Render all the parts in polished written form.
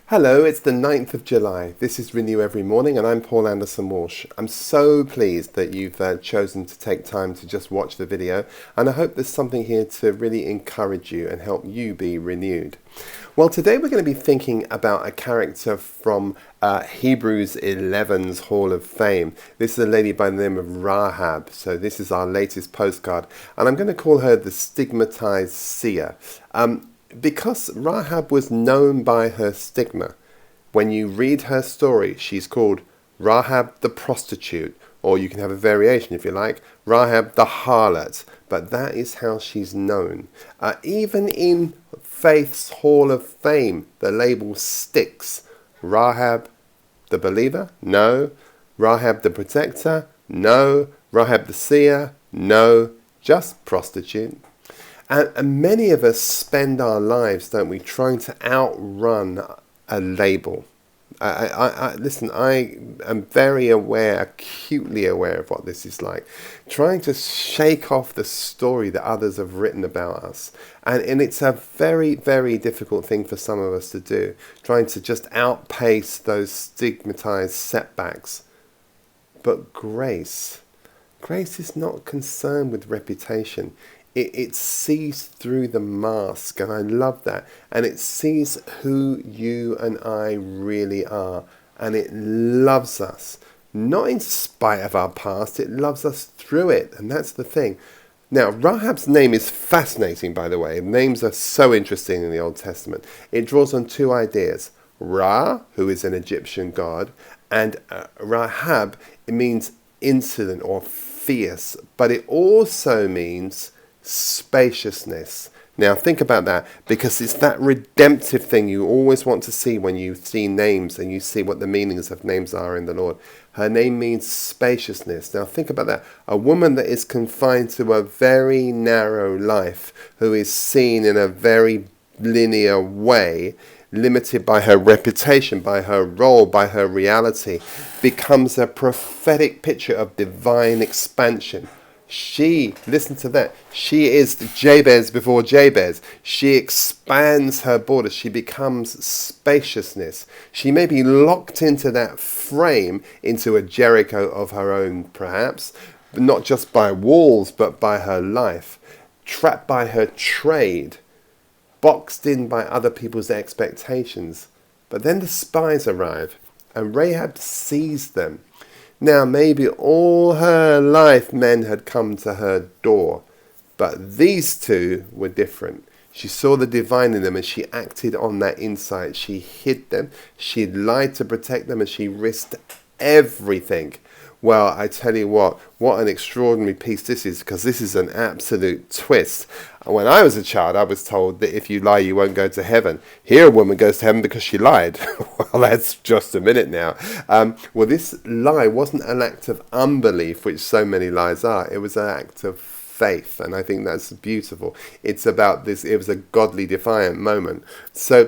Hello, it's the 9th of July. This is Renew Every Morning, and I'm Paul Anderson-Walsh. I'm so pleased that you've chosen to take time to just watch the video, and I hope there's something here to really encourage you and help you be renewed. Well, today we're going to be thinking about a character from Hebrews 11's Hall of Fame. This is a lady by the name of Rahab, so this is our latest postcard, and I'm going to call her the Stigmatised Seer. Because Rahab was known by her stigma. When you read her story, she's called Rahab the Prostitute, or you can have a variation if you like, Rahab the Harlot, but that is how she's known. Even in Faith's Hall of Fame, the label sticks. Rahab the Believer? No. Rahab the Protector? No. Rahab the Seer? No. Just prostitute. And many of us spend our lives, don't we, trying to outrun a label. Listen, I am very aware, acutely aware of what this is like. Trying to shake off the story that others have written about us. And it's a very, very difficult thing for some of us to do. Trying to just outpace those stigmatized setbacks. But grace is not concerned with reputation. It sees through the mask, and I love that. And it sees who you and I really are. And it loves us, not in spite of our past, it loves us through it. And that's the thing. Now, Rahab's name is fascinating, by the way. Names are so interesting in the Old Testament. It draws on two ideas. Ra, who is an Egyptian god, and Rahab, it means insolent or fierce. But it also means spaciousness. Now think about that, because it's that redemptive thing you always want to see when you see names and you see what the meanings of names are in the Lord. Her name means spaciousness. Now think about that. A woman that is confined to a very narrow life, who is seen in a very linear way, limited by her reputation, by her role, by her reality, becomes a prophetic picture of divine expansion. Listen to that, she is Jabez before Jabez. She expands her borders. She becomes spaciousness. She may be locked into that frame, into a Jericho of her own perhaps, but not just by walls, but by her life, trapped by her trade, boxed in by other people's expectations. But then the spies arrive, and Rahab sees them. Now, maybe all her life men had come to her door, but these two were different. She saw the divine in them and she acted on that insight. She hid them, she lied to protect them, and she risked everything. Well, I tell you what an extraordinary piece this is, because this is an absolute twist. When I was a child, I was told that if you lie, you won't go to heaven. Here, a woman goes to heaven because she lied. Well, that's just a minute now. Well, this lie wasn't an act of unbelief, which so many lies are. It was an act of faith, and I think that's beautiful. It's about this. It was a godly, defiant moment. So,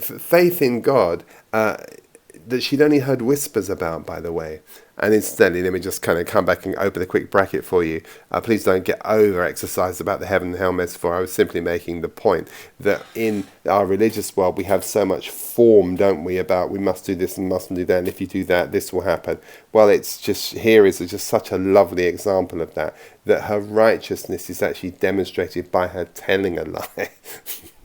faith in God, that she'd only heard whispers about, by the way. And incidentally, let me just kind of come back and open a quick bracket for you. Please don't get over-exercised about the heaven and hell metaphor. I was simply making the point that in our religious world, we have so much form, don't we, about we must do this and mustn't do that, and if you do that, this will happen. Well, it's just, here is just such a lovely example of that her righteousness is actually demonstrated by her telling a lie.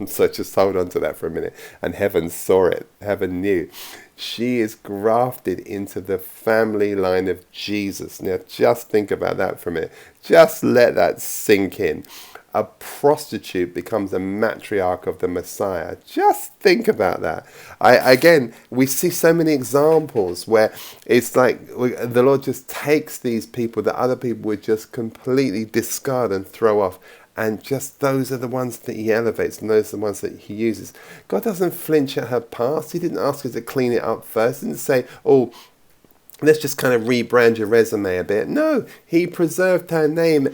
So just hold on to that for a minute. And heaven saw it. Heaven knew. She is grafted into the family line of Jesus. Now, just think about that for a minute. Just let that sink in. A prostitute becomes a matriarch of the Messiah. Just think about that. Again, we see so many examples where it's like the Lord just takes these people that other people would just completely discard and throw off. And just those are the ones that he elevates, and those are the ones that he uses. God doesn't flinch at her past. He didn't ask her to clean it up first. He didn't say, oh, let's just kind of rebrand your resume a bit. No, he preserved her name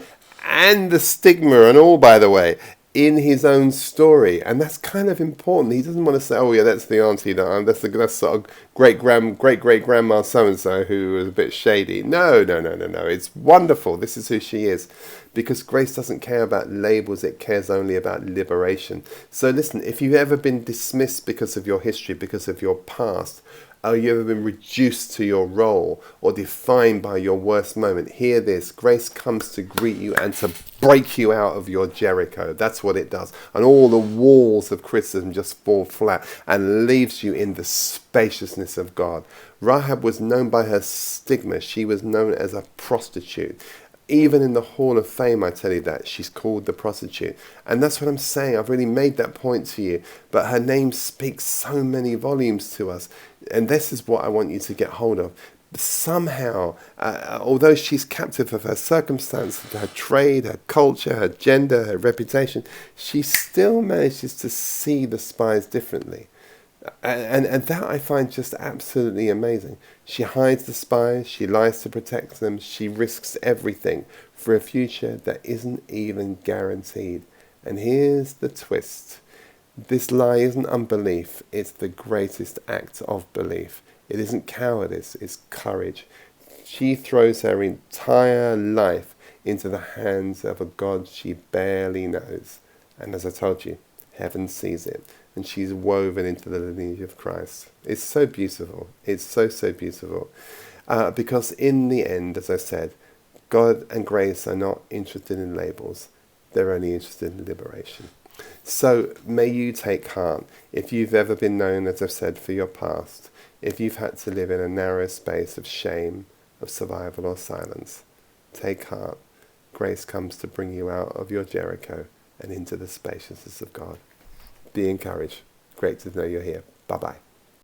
and the stigma and all, by the way. in his own story, and that's kind of important. He doesn't want to say, "Oh yeah, that's the auntie that's sort of great great grandma so and so who was a bit shady." No, no, no, no, no. It's wonderful. This is who she is, because grace doesn't care about labels. It cares only about liberation. So listen, if you've ever been dismissed because of your history, because of your past, or you ever been reduced to your role or defined by your worst moment, hear this. Grace comes to greet you and to break you out of your Jericho. That's what it does. And all the walls of criticism just fall flat and leaves you in the spaciousness of God. Rahab was known by her stigma. She was known as a prostitute. Even in the Hall of Fame, I tell you that, she's called the prostitute. And that's what I'm saying. I've really made that point to you. But her name speaks so many volumes to us. And this is what I want you to get hold of. Somehow, although she's captive of her circumstances, her trade, her culture, her gender, her reputation, she still manages to see the spies differently. And that I find just absolutely amazing. She hides the spies, she lies to protect them, she risks everything for a future that isn't even guaranteed. And here's the twist. This lie isn't unbelief, it's the greatest act of belief. It isn't cowardice, it's courage. She throws her entire life into the hands of a God she barely knows. And as I told you, heaven sees it. And she's woven into the lineage of Christ. It's so beautiful. It's so, so beautiful. Because in the end, as I said, God and grace are not interested in labels. They're only interested in liberation. So may you take heart. If you've ever been known, as I've said, for your past, if you've had to live in a narrow space of shame, of survival or silence, take heart. Grace comes to bring you out of your Jericho and into the spaciousness of God. Be encouraged. Great to know you're here. Bye-bye.